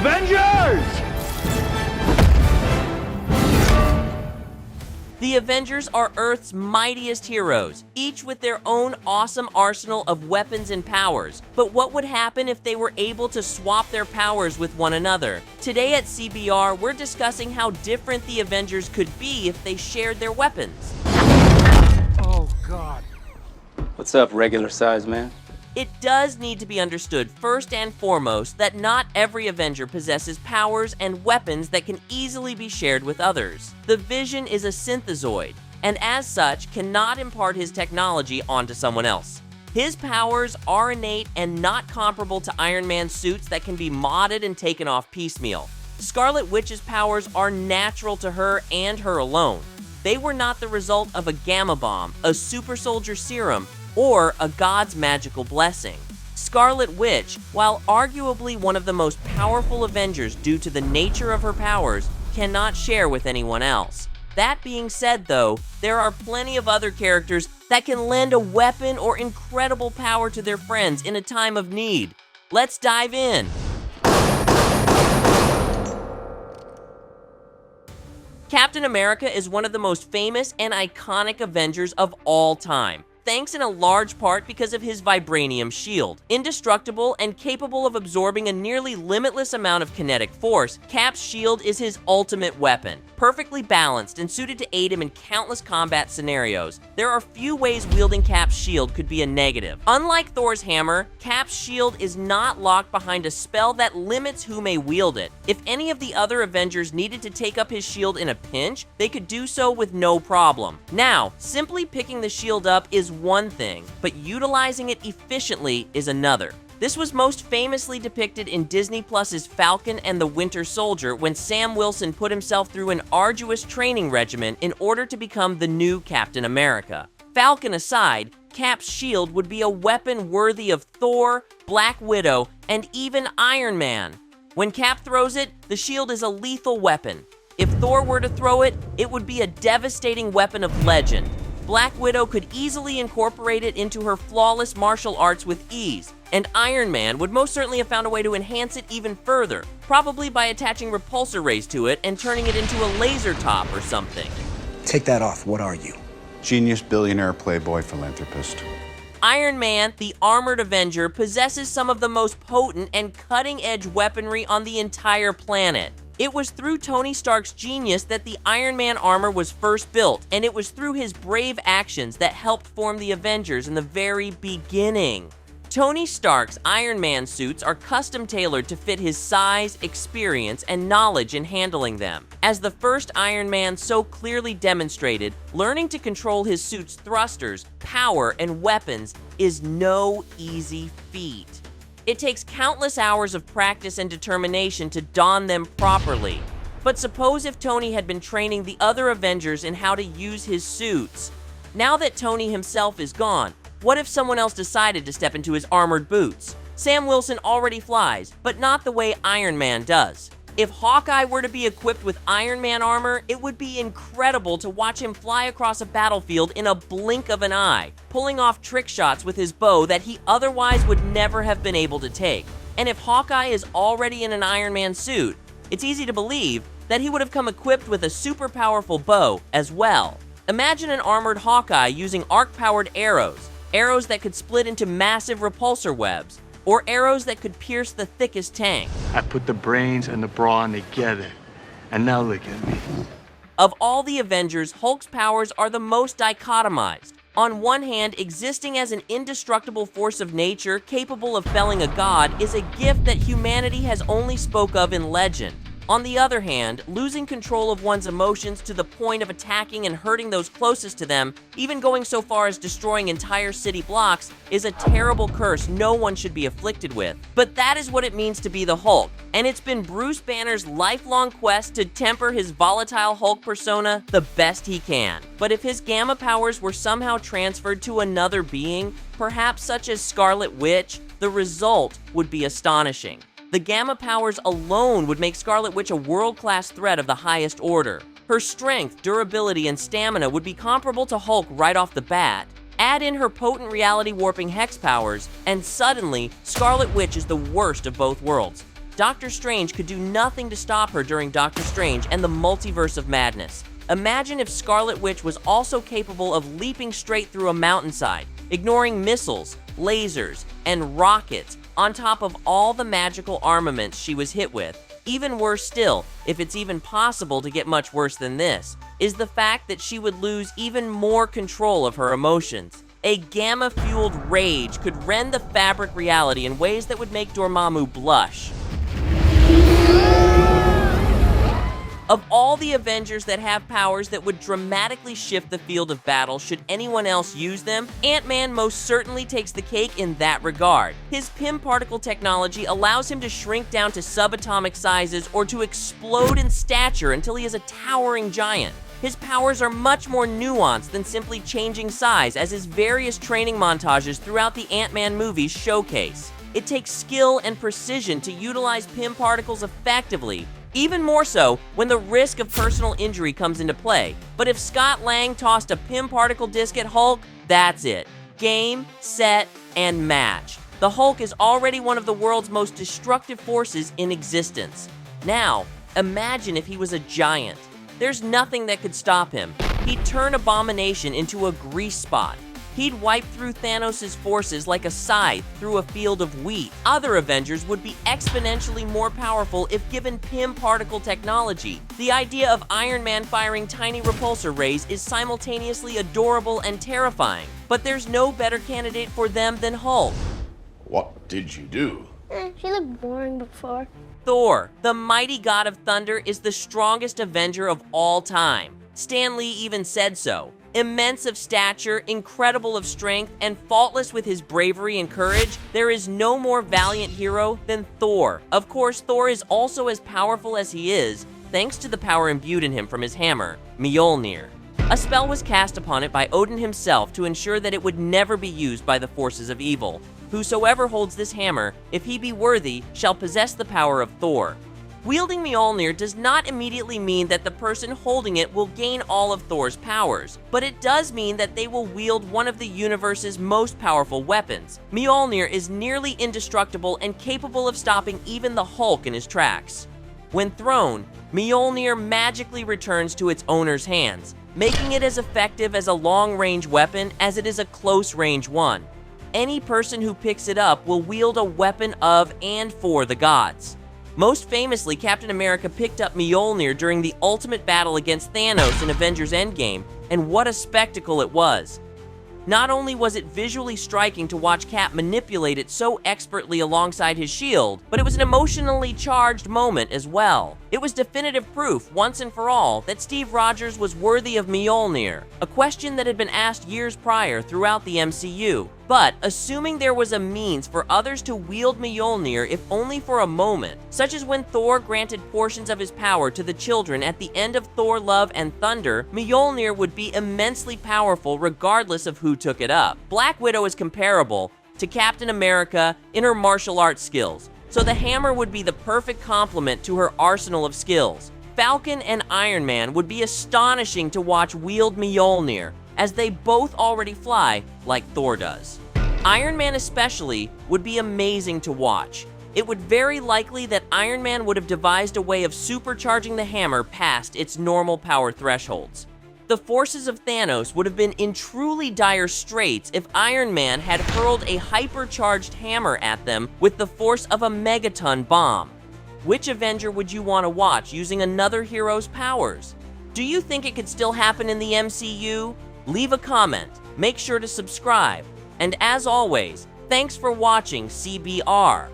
Avengers! The Avengers are Earth's mightiest heroes, each with their own awesome arsenal of weapons and powers. But what would happen if they were able to swap their powers with one another? Today at CBR, we're discussing how different the Avengers could be if they shared their weapons. Oh, God. What's up, regular size man? It does need to be understood first and foremost that not every Avenger possesses powers and weapons that can easily be shared with others. The Vision is a synthezoid, and as such cannot impart his technology onto someone else. His powers are innate and not comparable to Iron Man's suits that can be modded and taken off piecemeal. Scarlet Witch's powers are natural to her and her alone. They were not the result of a gamma bomb, a super soldier serum, or a god's magical blessing. Scarlet Witch, while arguably one of the most powerful Avengers due to the nature of her powers, cannot share with anyone else. That being said though, there are plenty of other characters that can lend a weapon or incredible power to their friends in a time of need. Let's dive in. Captain America is one of the most famous and iconic Avengers of all time, thanks in a large part because of his vibranium shield. Indestructible and capable of absorbing a nearly limitless amount of kinetic force, Cap's shield is his ultimate weapon, perfectly balanced and suited to aid him in countless combat scenarios. There are few ways wielding Cap's shield could be a negative. Unlike Thor's hammer, Cap's shield is not locked behind a spell that limits who may wield it. If any of the other Avengers needed to take up his shield in a pinch, they could do so with no problem. Now, simply picking the shield up is one thing, but utilizing it efficiently is another. This was most famously depicted in Disney Plus's Falcon and the Winter Soldier when Sam Wilson put himself through an arduous training regimen in order to become the new Captain America. Falcon aside, Cap's shield would be a weapon worthy of Thor, Black Widow, and even Iron Man. When Cap throws it, the shield is a lethal weapon. If Thor were to throw it, it would be a devastating weapon of legend. Black Widow could easily incorporate it into her flawless martial arts with ease, and Iron Man would most certainly have found a way to enhance it even further, probably by attaching repulsor rays to it and turning it into a laser top or something. Take that off, what are you? Genius, billionaire, playboy, philanthropist. Iron Man, the armored Avenger, possesses some of the most potent and cutting-edge weaponry on the entire planet. It was through Tony Stark's genius that the Iron Man armor was first built, and it was through his brave actions that helped form the Avengers in the very beginning. Tony Stark's Iron Man suits are custom-tailored to fit his size, experience, and knowledge in handling them. As the first Iron Man so clearly demonstrated, learning to control his suit's thrusters, power, and weapons is no easy feat. It takes countless hours of practice and determination to don them properly. But suppose if Tony had been training the other Avengers in how to use his suits. Now that Tony himself is gone, what if someone else decided to step into his armored boots? Sam Wilson already flies, but not the way Iron Man does. If Hawkeye were to be equipped with Iron Man armor, it would be incredible to watch him fly across a battlefield in a blink of an eye, pulling off trick shots with his bow that he otherwise would never have been able to take. And if Hawkeye is already in an Iron Man suit, it's easy to believe that he would have come equipped with a super powerful bow as well. Imagine an armored Hawkeye using arc-powered arrows that could split into massive repulsor webs, or arrows that could pierce the thickest tank. I put the brains and the brawn together, and now look at me. Of all the Avengers, Hulk's powers are the most dichotomized. On one hand, existing as an indestructible force of nature capable of felling a god is a gift that humanity has only spoke of in legend. On the other hand, losing control of one's emotions to the point of attacking and hurting those closest to them, even going so far as destroying entire city blocks, is a terrible curse no one should be afflicted with. But that is what it means to be the Hulk, and it's been Bruce Banner's lifelong quest to temper his volatile Hulk persona the best he can. But if his gamma powers were somehow transferred to another being, perhaps such as Scarlet Witch, the result would be astonishing. The gamma powers alone would make Scarlet Witch a world-class threat of the highest order. Her strength, durability, and stamina would be comparable to Hulk right off the bat. Add in her potent reality-warping hex powers, and suddenly, Scarlet Witch is the worst of both worlds. Doctor Strange could do nothing to stop her during Doctor Strange and the Multiverse of Madness. Imagine if Scarlet Witch was also capable of leaping straight through a mountainside, ignoring missiles, lasers, and rockets on top of all the magical armaments she was hit with. Even worse still, if it's even possible to get much worse than this, is the fact that she would lose even more control of her emotions. A gamma-fueled rage could rend the fabric reality in ways that would make Dormammu blush. Of all the Avengers that have powers that would dramatically shift the field of battle should anyone else use them, Ant-Man most certainly takes the cake in that regard. His Pym particle technology allows him to shrink down to subatomic sizes or to explode in stature until he is a towering giant. His powers are much more nuanced than simply changing size, as his various training montages throughout the Ant-Man movies showcase. It takes skill and precision to utilize Pym particles effectively, even more so when the risk of personal injury comes into play. But if Scott Lang tossed a Pym particle disc at Hulk, that's it. Game, set, and match. The Hulk is already one of the world's most destructive forces in existence. Now, imagine if he was a giant. There's nothing that could stop him. He'd turn Abomination into a grease spot. He'd wipe through Thanos' forces like a scythe through a field of wheat. Other Avengers would be exponentially more powerful if given Pym particle technology. The idea of Iron Man firing tiny repulsor rays is simultaneously adorable and terrifying, but there's no better candidate for them than Hulk. What did you do? She looked boring before. Thor, the mighty god of thunder, is the strongest Avenger of all time. Stan Lee even said so. Immense of stature, incredible of strength, and faultless with his bravery and courage, there is no more valiant hero than Thor. Of course, Thor is also as powerful as he is, thanks to the power imbued in him from his hammer, Mjolnir. A spell was cast upon it by Odin himself to ensure that it would never be used by the forces of evil. Whosoever holds this hammer, if he be worthy, shall possess the power of Thor. Wielding Mjolnir does not immediately mean that the person holding it will gain all of Thor's powers, but it does mean that they will wield one of the universe's most powerful weapons. Mjolnir is nearly indestructible and capable of stopping even the Hulk in his tracks. When thrown, Mjolnir magically returns to its owner's hands, making it as effective as a long-range weapon as it is a close-range one. Any person who picks it up will wield a weapon of and for the gods. Most famously, Captain America picked up Mjolnir during the ultimate battle against Thanos in Avengers Endgame, and what a spectacle it was. Not only was it visually striking to watch Cap manipulate it so expertly alongside his shield, but it was an emotionally charged moment as well. It was definitive proof, once and for all, that Steve Rogers was worthy of Mjolnir, a question that had been asked years prior throughout the MCU. But, assuming there was a means for others to wield Mjolnir if only for a moment, such as when Thor granted portions of his power to the children at the end of Thor: Love and Thunder, Mjolnir would be immensely powerful regardless of who took it up. Black Widow is comparable to Captain America in her martial arts skills, so the hammer would be the perfect complement to her arsenal of skills. Falcon and Iron Man would be astonishing to watch wield Mjolnir, as they both already fly like Thor does. Iron Man especially would be amazing to watch. It would very likely that Iron Man would have devised a way of supercharging the hammer past its normal power thresholds. The forces of Thanos would have been in truly dire straits if Iron Man had hurled a hypercharged hammer at them with the force of a megaton bomb. Which Avenger would you want to watch using another hero's powers? Do you think it could still happen in the MCU? Leave a comment, make sure to subscribe, and as always, thanks for watching CBR.